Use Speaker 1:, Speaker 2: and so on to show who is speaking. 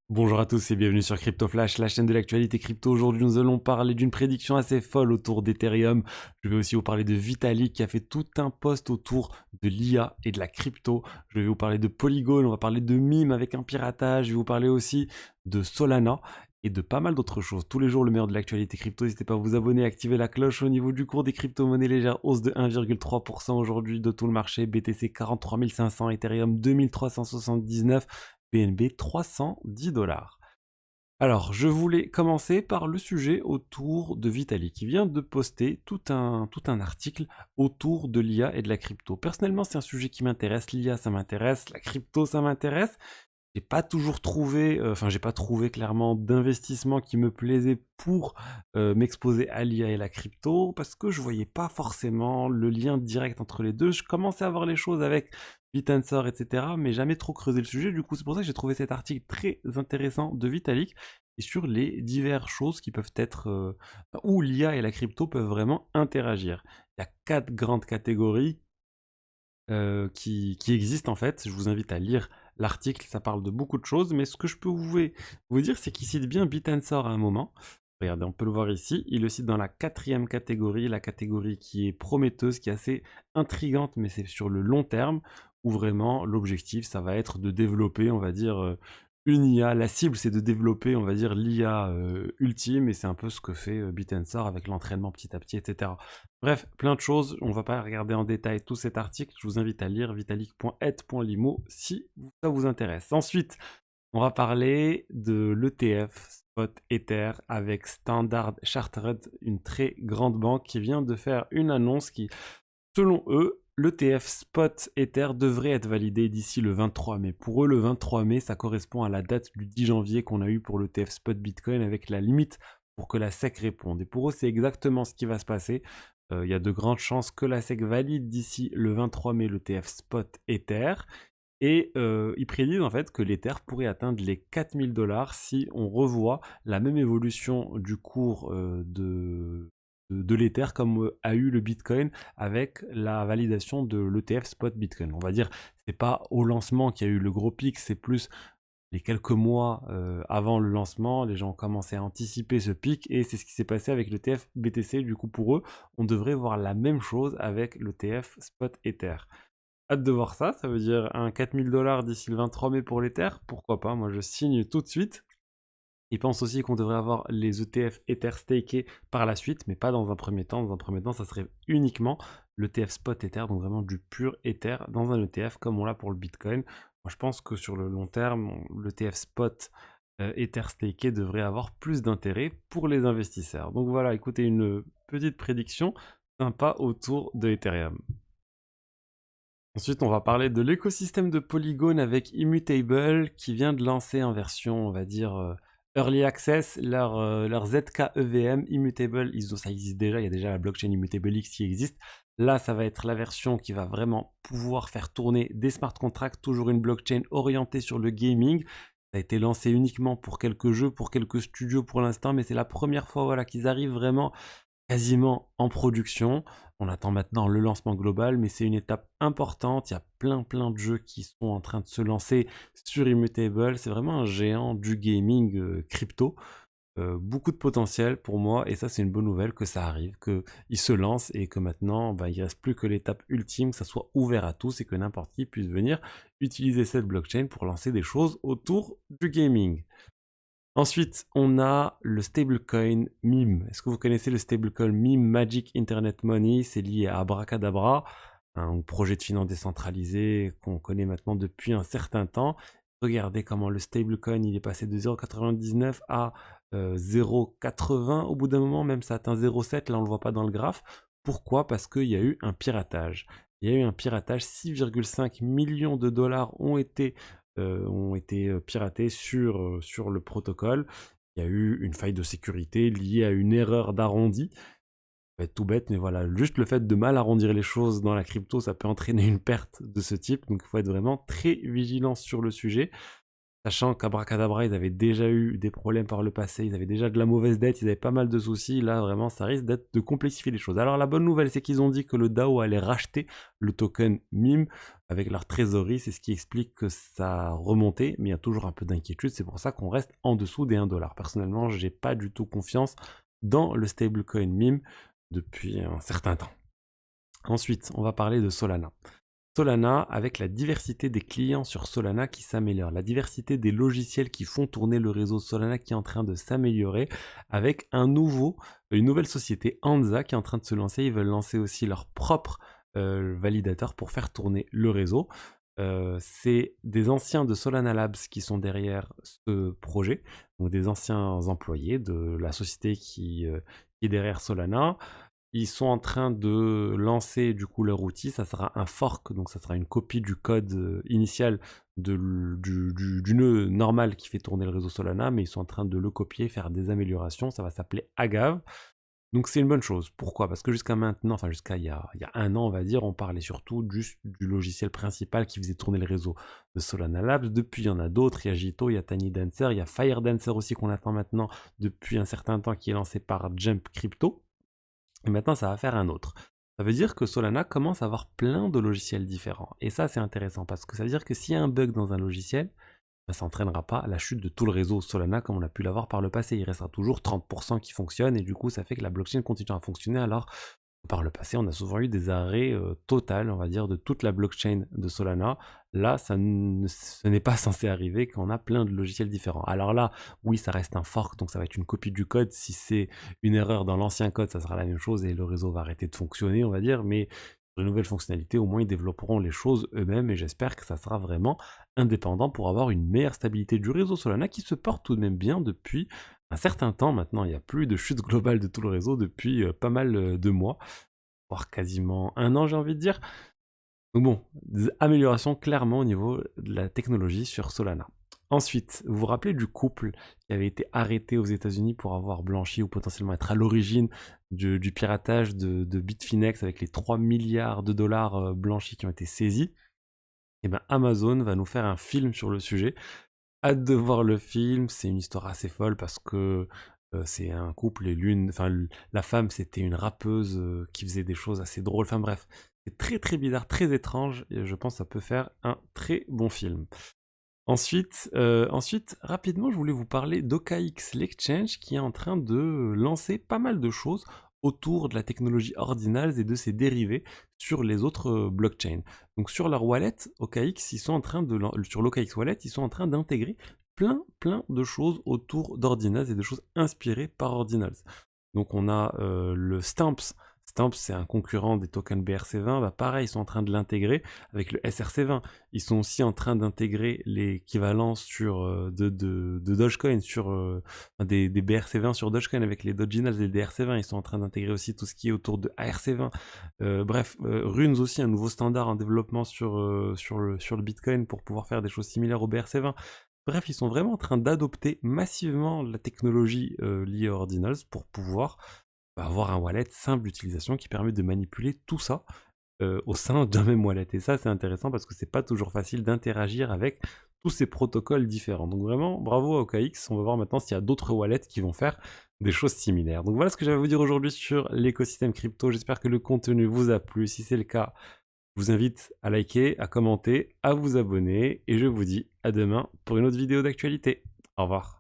Speaker 1: Bonjour à tous et bienvenue sur Crypto Flash, la chaîne de l'actualité crypto. Aujourd'hui, nous allons parler d'une prédiction assez folle autour d'Ethereum. Je vais aussi vous parler de Vitalik qui a fait tout un post autour de l'IA et de la crypto. Je vais vous parler de Polygon, on va parler de Mime avec un piratage. Je vais vous parler aussi de Solana et de pas mal d'autres choses. Tous les jours, le meilleur de l'actualité crypto. N'hésitez pas à vous abonner, activer la cloche au niveau du cours des crypto-monnaies légères. Hausse de 1,3% aujourd'hui de tout le marché. BTC 43 500, Ethereum 2379. BNB 310 $. Alors, je voulais commencer par le sujet autour de Vitalik, qui vient de poster tout un article autour de l'IA et de la crypto. Personnellement, c'est un sujet qui m'intéresse. L'IA, ça m'intéresse. La crypto, ça m'intéresse. J'ai pas toujours trouvé, j'ai pas trouvé clairement d'investissement qui me plaisait pour m'exposer à l'IA et la crypto, parce que je voyais pas forcément le lien direct entre les deux. Je commençais à voir les choses avec Bitansor, etc., mais jamais trop creusé le sujet. Du coup, c'est pour ça que j'ai trouvé cet article très intéressant de Vitalik et sur les diverses choses qui peuvent être où l'IA et la crypto peuvent vraiment interagir. Il y a 4 grandes catégories qui existent en fait. Je vous invite à lire l'article, ça parle de beaucoup de choses, mais ce que je peux vous dire, c'est qu'il cite bien Bitansor à un moment. Regardez, on peut le voir ici. Il le cite dans la 4e catégorie, la catégorie qui est prometteuse, qui est assez intrigante, mais c'est sur le long terme, où vraiment l'objectif, ça va être de développer, on va dire, une IA. La cible, c'est de développer, on va dire, l'IA ultime, et c'est un peu ce que fait Bitansor avec l'entraînement petit à petit, etc. Bref, plein de choses, on va pas regarder en détail tout cet article, je vous invite à lire vitalik.ed.limo si ça vous intéresse. Ensuite, on va parler de l'ETF Spot Ether avec Standard Chartered, une très grande banque qui vient de faire une annonce qui, selon eux, l'ETF Spot Ether devrait être validé d'ici le 23 mai. Pour eux, le 23 mai, ça correspond à la date du 10 janvier qu'on a eu pour l'ETF Spot Bitcoin avec la limite pour que la SEC réponde. Et pour eux, c'est exactement ce qui va se passer. Il y a de grandes chances que la SEC valide d'ici le 23 mai l'ETF Spot Ether. Et ils prédisent en fait que l'Ether pourrait atteindre les 4 000 $ si on revoit la même évolution du cours de l'Ether comme a eu le Bitcoin avec la validation de l'ETF Spot Bitcoin. On va dire, c'est pas au lancement qu'il y a eu le gros pic, c'est plus les quelques mois avant le lancement, les gens ont commencé à anticiper ce pic et c'est ce qui s'est passé avec l'ETF BTC. Du coup, pour eux, on devrait voir la même chose avec l'ETF Spot Ether. Hâte de voir ça, ça veut dire un 4 000 $ d'ici le 23 mai pour l'Ether, pourquoi pas, moi je signe tout de suite. Ils pensent aussi qu'on devrait avoir les ETF Ether stakés par la suite, mais pas dans un premier temps. Dans un premier temps, ça serait uniquement l'ETF Spot Ether, donc vraiment du pur Ether dans un ETF comme on l'a pour le Bitcoin. Moi, je pense que sur le long terme, l'ETF Spot Ether staké devrait avoir plus d'intérêt pour les investisseurs. Donc voilà, écoutez, une petite prédiction sympa autour de Ethereum. Ensuite, on va parler de l'écosystème de Polygon avec Immutable qui vient de lancer en version, on va dire, Early Access, leur ZK-EVM Immutable. Ça existe déjà, il y a déjà la blockchain Immutable X qui existe. Là, ça va être la version qui va vraiment pouvoir faire tourner des smart contracts, toujours une blockchain orientée sur le gaming. Ça a été lancé uniquement pour quelques jeux, pour quelques studios pour l'instant, mais c'est la première fois voilà, qu'ils arrivent vraiment quasiment en production. On attend maintenant le lancement global, mais c'est une étape importante. Il y a plein de jeux qui sont en train de se lancer sur Immutable. C'est vraiment un géant du gaming crypto. Beaucoup de potentiel pour moi, et ça c'est une bonne nouvelle que ça arrive, qu'il se lance et que maintenant il ne reste plus que l'étape ultime, que ça soit ouvert à tous et que n'importe qui puisse venir utiliser cette blockchain pour lancer des choses autour du gaming. Ensuite, on a le stablecoin MIM. Est-ce que vous connaissez le stablecoin MIM Magic Internet Money? C'est lié à Abracadabra, un projet de finance décentralisé qu'on connaît maintenant depuis un certain temps. Regardez comment le stablecoin il est passé de 0,99 à 0,80 au bout d'un moment, même ça atteint 0,7, là on ne le voit pas dans le graphe. Pourquoi? Parce qu'il y a eu un piratage. Il y a eu un piratage, 6,5 millions de dollars ont été piratés sur le protocole. Il y a eu une faille de sécurité liée à une erreur d'arrondi. Ça peut être tout bête, mais voilà, juste le fait de mal arrondir les choses dans la crypto, ça peut entraîner une perte de ce type. Donc il faut être vraiment très vigilant sur le sujet. Sachant qu'Abracadabra, ils avaient déjà eu des problèmes par le passé, ils avaient déjà de la mauvaise dette, ils avaient pas mal de soucis. Là, vraiment, ça risque d'être de complexifier les choses. Alors, la bonne nouvelle, c'est qu'ils ont dit que le DAO allait racheter le token MIM avec leur trésorerie. C'est ce qui explique que ça a remonté, mais il y a toujours un peu d'inquiétude. C'est pour ça qu'on reste en dessous des 1 $. Personnellement, j'ai pas du tout confiance dans le stablecoin MIM depuis un certain temps. Ensuite, on va parler de Solana. Solana, avec la diversité des clients sur Solana qui s'améliore, la diversité des logiciels qui font tourner le réseau Solana qui est en train de s'améliorer, avec une nouvelle société, Anza, qui est en train de se lancer. Ils veulent lancer aussi leur propre validateur pour faire tourner le réseau. C'est des anciens de Solana Labs qui sont derrière ce projet, donc des anciens employés de la société qui est derrière Solana. Ils sont en train de lancer du coup leur outil, ça sera un fork, donc ça sera une copie du code initial du nœud normal qui fait tourner le réseau Solana, mais ils sont en train de le copier, faire des améliorations, ça va s'appeler Agave. Donc c'est une bonne chose. Pourquoi? Parce que jusqu'à maintenant, enfin jusqu'à il y a 1 an on va dire, on parlait surtout juste du logiciel principal qui faisait tourner le réseau de Solana Labs. Depuis il y en a d'autres, il y a Jito, il y a Tiny Dancer, il y a Fire Dancer aussi qu'on attend maintenant depuis un certain temps qui est lancé par Jump Crypto. Et maintenant, ça va faire un autre. Ça veut dire que Solana commence à avoir plein de logiciels différents. Et ça, c'est intéressant parce que ça veut dire que s'il y a un bug dans un logiciel, ça n'entraînera pas la chute de tout le réseau Solana comme on a pu l'avoir par le passé. Il restera toujours 30% qui fonctionnent et du coup, ça fait que la blockchain continue à fonctionner alors par le passé, on a souvent eu des arrêts total, on va dire, de toute la blockchain de Solana. Là, ce n'est pas censé arriver quand on a plein de logiciels différents. Alors là, oui, ça reste un fork, donc ça va être une copie du code. Si c'est une erreur dans l'ancien code, ça sera la même chose et le réseau va arrêter de fonctionner, on va dire. Mais sur les nouvelles fonctionnalités, au moins, ils développeront les choses eux-mêmes et j'espère que ça sera vraiment indépendant pour avoir une meilleure stabilité du réseau Solana qui se porte tout de même bien depuis un certain temps maintenant. Il n'y a plus de chute globale de tout le réseau depuis pas mal de mois, voire quasiment 1 an, j'ai envie de dire. Donc bon, des améliorations clairement au niveau de la technologie sur Solana. Ensuite, vous vous rappelez du couple qui avait été arrêté aux États-Unis pour avoir blanchi ou potentiellement être à l'origine du piratage de Bitfinex avec les 3 milliards de dollars blanchis qui ont été saisis? Et bien Amazon va nous faire un film sur le sujet. Hâte de voir le film, c'est une histoire assez folle parce que c'est un couple et la femme c'était une rappeuse qui faisait des choses assez drôles, enfin bref, c'est très très bizarre, très étrange et je pense que ça peut faire un très bon film. Ensuite, rapidement, je voulais vous parler d'OKX, l'exchange qui est en train de lancer pas mal de choses autour de la technologie Ordinals et de ses dérivés sur les autres blockchains. Donc sur leur wallet, OKX, sur l'OKX Wallet, ils sont en train d'intégrer plein de choses autour d'Ordinals et de choses inspirées par Ordinals. Donc on a le Stamps. Stamps, c'est un concurrent des tokens BRC20. Bah pareil, ils sont en train de l'intégrer avec le SRC20. Ils sont aussi en train d'intégrer l'équivalence de Dogecoin sur des BRC20 sur Dogecoin avec les Doginals et les DRC20. Ils sont en train d'intégrer aussi tout ce qui est autour de ARC20. Bref, Runes aussi, un nouveau standard en développement sur le Bitcoin pour pouvoir faire des choses similaires au BRC20. Bref, ils sont vraiment en train d'adopter massivement la technologie liée à Ordinals pour pouvoir avoir un wallet simple d'utilisation qui permet de manipuler tout ça au sein d'un même wallet. Et ça, c'est intéressant parce que c'est pas toujours facile d'interagir avec tous ces protocoles différents. Donc vraiment, bravo à OKX. On va voir maintenant s'il y a d'autres wallets qui vont faire des choses similaires. Donc voilà ce que j'avais à vous dire aujourd'hui sur l'écosystème crypto. J'espère que le contenu vous a plu. Si c'est le cas, je vous invite à liker, à commenter, à vous abonner. Et je vous dis à demain pour une autre vidéo d'actualité. Au revoir.